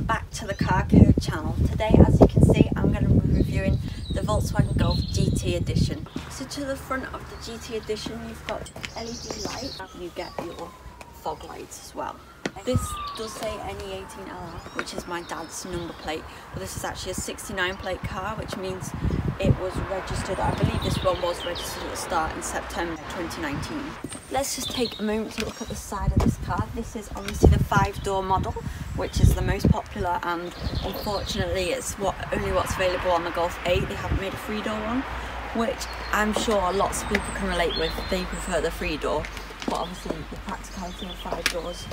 back to the Carcode channel. Today, as you can see, I'm going to be reviewing the Volkswagen Golf GT Edition. So to the front of the GT Edition, you've got LED lights. You get your fog lights as well. This does say NE18LR, which is my dad's number plate, but this is actually a 69 plate car, which means it was registered, I believe this one was registered at the start in September 2019. Let's just take a moment to look at the side of this car. This is obviously the 5-door model, which is the most popular, and unfortunately it's only what's available on the Golf 8. They haven't made a 3-door one, which I'm sure lots of people can relate with. They prefer the 3-door, but obviously the practicality of 5 doors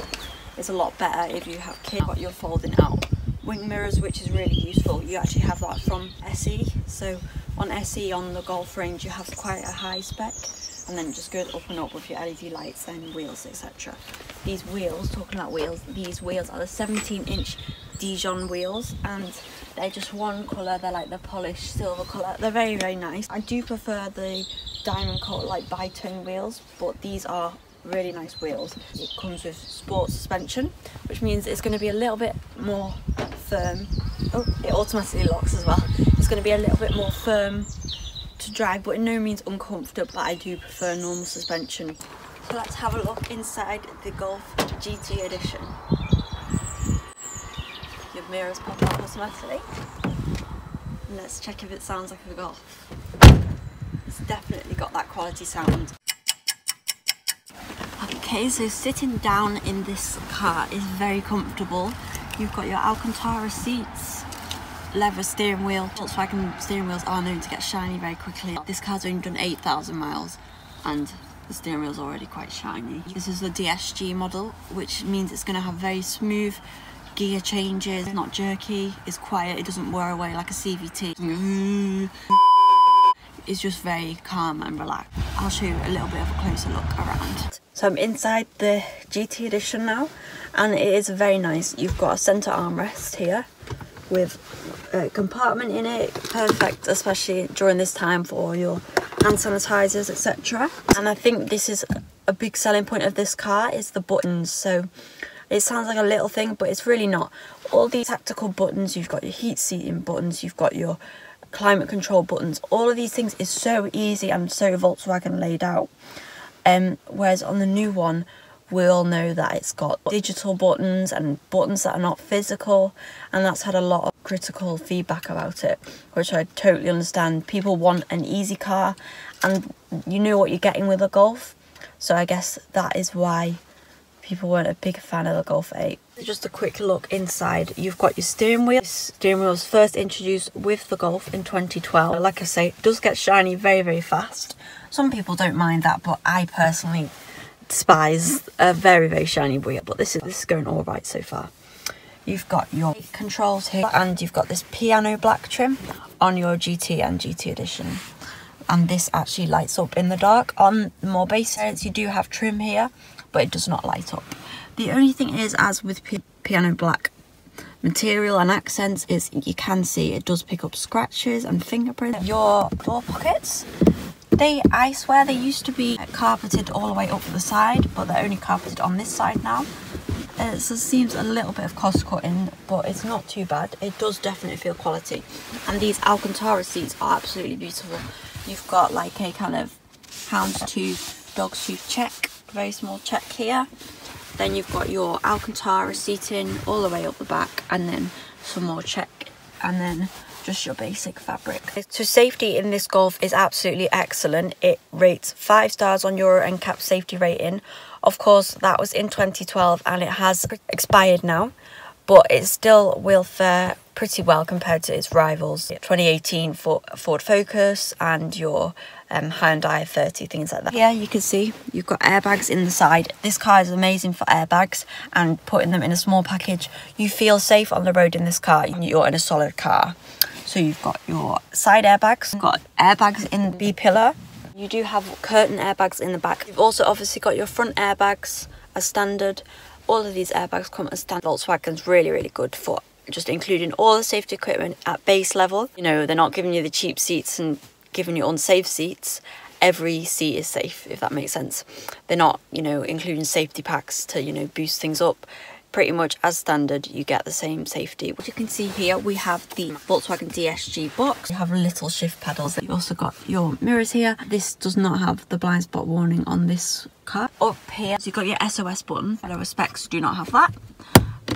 is a lot better if you have kids. Got your folding out wing mirrors, which is really useful. You actually have that from SE. So on SE, on the Golf range, you have quite a high spec, and then it just goes up and up with your LED lights and wheels, etc. These wheels, talking about wheels, these wheels are the 17-inch Dijon wheels, and they're just one colour. They're like the polished silver colour. They're very, very nice. I do prefer the diamond coat, like bitone wheels, but these are really nice wheels. It comes with sport suspension, which means it's going to be a little bit more firm. Oh, it automatically locks as well. It's going to be a little bit more firm to drive, but in no means uncomfortable. But I do prefer normal suspension. So let's have a look inside the Golf GT Edition. Your mirrors pop out automatically. And let's check if it sounds like a Golf. It's definitely got that quality sound. Okay, so sitting down in this car is very comfortable. You've got your Alcantara seats, leather steering wheel. Volkswagen steering wheels are known to get shiny very quickly. This car's only done 8,000 miles and the steering wheel's already quite shiny. This is the DSG model, which means it's going to have very smooth gear changes, not jerky, it's quiet, it doesn't wear away like a CVT. It's just very calm and relaxed. I'll show you a little bit of a closer look around. So I'm inside the GT Edition now, and it is very nice. You've got a centre armrest here with a compartment in it, perfect especially during this time for all your hand sanitizers, etc. And I think this is a big selling point of this car is the buttons. So it sounds like a little thing, but it's really not. All these tactical buttons, you've got your heat seating buttons, you've got your climate control buttons. All of these things is so easy and so Volkswagen laid out. Whereas on the new one, we all know that it's got digital buttons and buttons that are not physical, and that's had a lot of critical feedback about it, which I totally understand. People want an easy car, and you know what you're getting with a Golf, so I guess that is why people weren't a big fan of the Golf 8. Just a quick look inside. You've got your steering wheel. This steering wheel was first introduced with the Golf in 2012. Like I say, it does get shiny very, very fast. Some people don't mind that, but I personally despise a very, very shiny wheel. But this is going all right so far. You've got your controls here, and you've got this piano black trim on your GT and GT Edition. And this actually lights up in the dark. On more basic variants, you do have trim here, but it does not light up. The only thing is, as with piano black material and accents, is you can see it does pick up scratches and fingerprints. Your door pockets, I swear they used to be carpeted all the way up the side, but they're only carpeted on this side now. It seems a little bit of cost cutting, but it's not too bad. It does definitely feel quality. And these Alcantara seats are absolutely beautiful. You've got like a kind of houndstooth, dog's tooth check, very small check here. Then you've got your Alcantara seating all the way up the back, and then some more check, and then just your basic fabric. So safety in this Golf is absolutely excellent. It rates 5 stars on Euro NCAP safety rating. Of course, that was in 2012 and it has expired now, but it still will fare pretty well compared to its rivals. 2018 for Ford Focus and your Hyundai 30, things like that. Here you can see you've got airbags in the side. This car is amazing for airbags, and putting them in a small package, you feel safe on the road in this car. You're in a solid car. So you've got your side airbags, you've got airbags in the B-pillar. You do have curtain airbags in the back. You've also obviously got your front airbags as standard. All of these airbags come as standard. Volkswagen's really, really good for just including all the safety equipment at base level. You know, they're not giving you the cheap seats and giving you unsafe seats. Every seat is safe, if that makes sense. They're not, you know, including safety packs to, you know, boost things up. pretty much as standard, you get the same safety. As you can see here, we have the Volkswagen DSG box. You have little shift pedals. You've also got your mirrors here. This does not have the blind spot warning on this car. Up here, so you've got your SOS button. Other specs do not have that.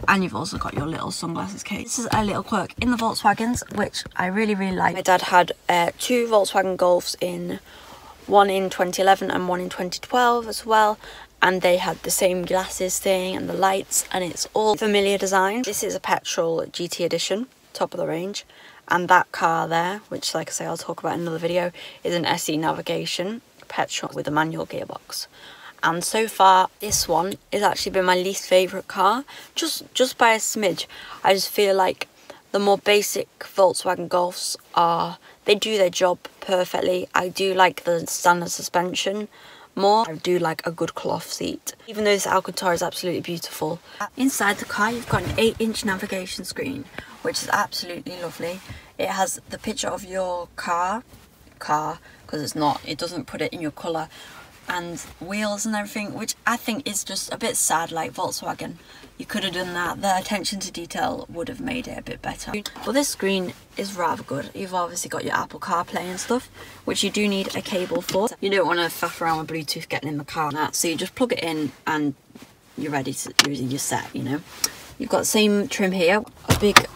And you've also got your little sunglasses case. This is a little quirk in the Volkswagens, which I really, really like. My dad had 2 Volkswagen Golfs one in 2011 and one in 2012 as well. And they had the same glasses thing and the lights, and it's all familiar design. This is a petrol GT Edition, top of the range. And that car there, which like I say I'll talk about in another video, is an SE Navigation petrol with a manual gearbox. And so far this one has actually been my least favourite car, just by a smidge. I just feel like the more basic Volkswagen Golfs they do their job perfectly. I do like the standard suspension more. I do like a good cloth seat, even though this Alcantara is absolutely beautiful. Inside the car you've got an 8-inch navigation screen, which is absolutely lovely. It has the picture of your car because it doesn't put it in your colour, and wheels and everything, which I think is just a bit sad. Like Volkswagen, you could have done that. The attention to detail would have made it a bit better. But this screen is rather good. You've obviously got your Apple CarPlay and stuff, which you do need a cable for. You don't want to faff around with Bluetooth getting in the car and that, so you just plug it in and you're ready to use your set, you know. You've got the same trim here, a big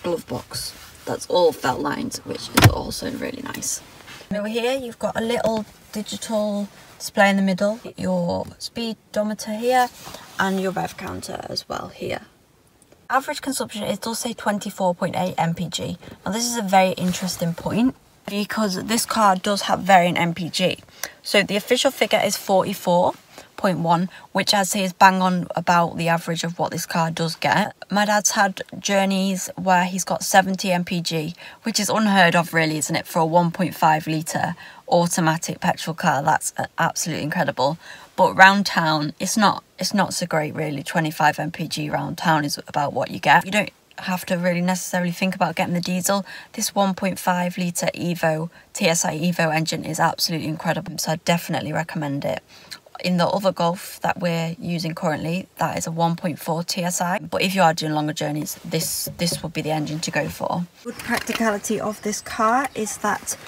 glove box that's all felt lined, which is also really nice. And over here you've got a little digital display in the middle, your speedometer here, and your rev counter as well here. Average consumption, it does say 24.8 mpg. Now this is a very interesting point because this car does have variant mpg. So the official figure is 44.1, which I'd say is bang on about the average of what this car does get. My dad's had journeys where he's got 70 mpg, which is unheard of really, isn't it, for a 1.5 litre automatic petrol car. That's absolutely incredible. But round town, it's not so great really. 25 mpg round town is about what you get. You don't have to really necessarily think about getting the diesel. This 1.5 litre Evo TSI Evo engine is absolutely incredible, so I definitely recommend it. In the other Golf that we're using currently, that is a 1.4 TSI, but if you are doing longer journeys, this would be the engine to go for. Good practicality of this car is that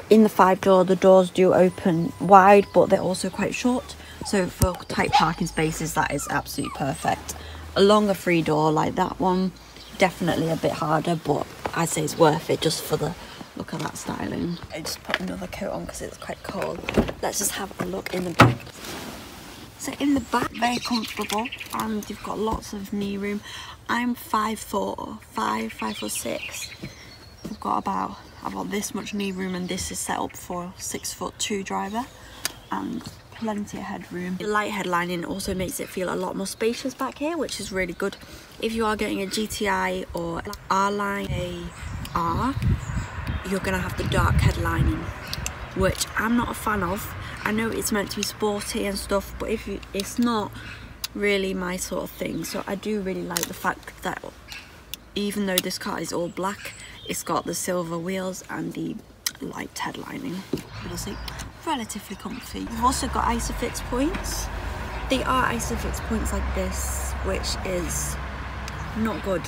in the 5-door, the doors do open wide, but they're also quite short, so for tight parking spaces that is absolutely perfect. A longer 3-door like that one, definitely a bit harder, but I'd say it's worth it just for the look at that styling. I just put another coat on because it's quite cold. Let's just have a look in the back. So in the back, very comfortable, and you've got lots of knee room. I'm 5'4", 5'6". I've got about this much knee room, and this is set up for a 6'2" driver, and plenty of headroom. The light headlining also makes it feel a lot more spacious back here, which is really good. If you are getting a GTI or R-Line AR, you're gonna have the dark headlining, which I'm not a fan of. I know it's meant to be sporty and stuff, but it's not really my sort of thing. So I do really like the fact that even though this car is all black, it's got the silver wheels and the light headlining. You'll see, relatively comfy. You've also got Isofix points. They are Isofix points like this, which is not good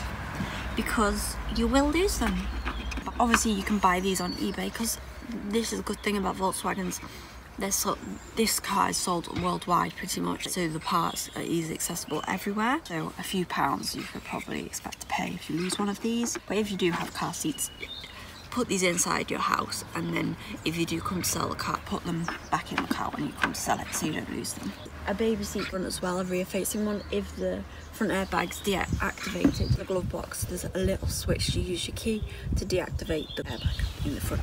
because you will lose them. Obviously you can buy these on eBay, because this is a good thing about Volkswagens. This car is sold worldwide pretty much, so the parts are easily accessible everywhere. So a few pounds you could probably expect to pay if you lose one of these. But if you do have car seats, put these inside your house, and then if you do come to sell the car, put them back in the car when you come to sell it so you don't lose them. A baby seat front as well, a rear facing one. If the front airbag's deactivated, the glove box, there's a little switch. You use your key to deactivate the airbag in the front.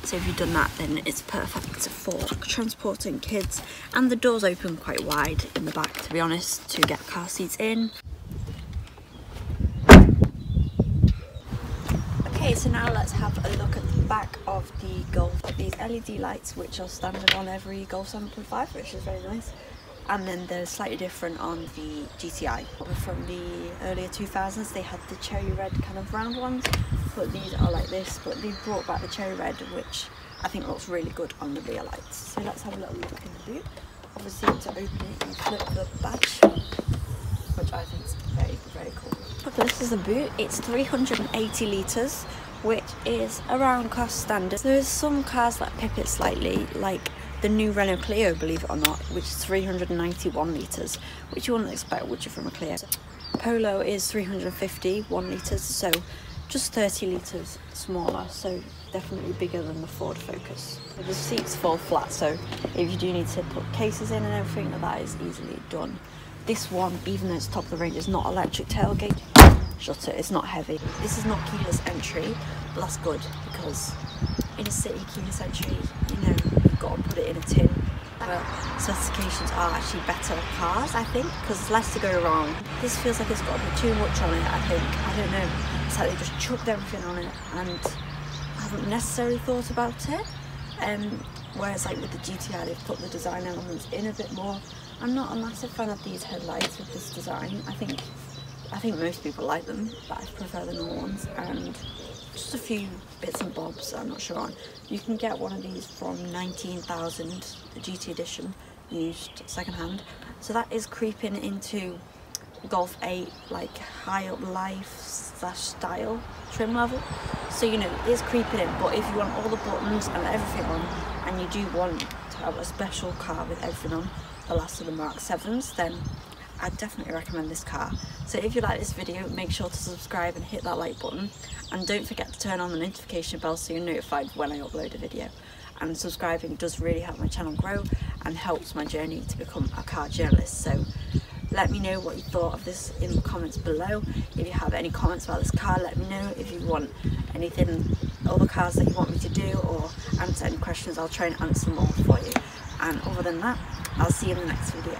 So if you've done that, then it's perfect for transporting kids. And the doors open quite wide in the back, to be honest, to get car seats in. Okay, so now let's have a look at the back of the Golf. These LED lights, which are standard on every Golf 7.5, which is very nice. And then they're slightly different on the GTI. From the earlier 2000s, they had the cherry red kind of round ones, but these are like this. But they've brought back the cherry red, which I think looks really good on the rear lights. So let's have a little look in the boot. Obviously, to open it, you flip the badge, which I think is very cool. Okay, this is the boot. It's 380 litres, which is around car standard. There's some cars that pip it slightly, like the new Renault Clio, believe it or not, which is 391 litres, which you wouldn't expect, would you, from a Clio? Polo is 351 litres, so just 30 litres smaller, so definitely bigger than the Ford Focus. The seats fall flat, so if you do need to put cases in and everything, that is easily done. This one, even though it's top of the range, is not electric tailgate shutter, it's not heavy. This is not keyless entry, but that's good, because in a city keyless entry, you know, you've got to put it in a tin. But specifications are actually better cars, I think, because there's less to go wrong. This feels like it's got a bit too much on it, I think. I don't know. It's like they just chucked everything on it and haven't necessarily thought about it. Whereas like with the GTI, they've put the design elements in a bit more. I'm not a massive fan of these headlights with this design. I think most people like them, but I prefer the normal ones. And just a few bits and bobs I'm not sure on. You can get one of these from 19,000, the GT Edition, used second-hand. So that is creeping into Golf 8, like high up life / style trim level. So you know, it is creeping in, but if you want all the buttons and everything on, and you do want to have a special car with everything on, the last of the Mark 7s, then I'd definitely recommend this car. So if you like this video, make sure to subscribe and hit that like button, and don't forget to turn on the notification bell so you're notified when I upload a video. And subscribing does really help my channel grow and helps my journey to become a car journalist. So let me know what you thought of this in the comments below. If you have any comments about this car, let me know. If you want anything, other cars that you want me to do, or answer any questions, I'll try and answer them all for you. And other than that, I'll see you in the next video.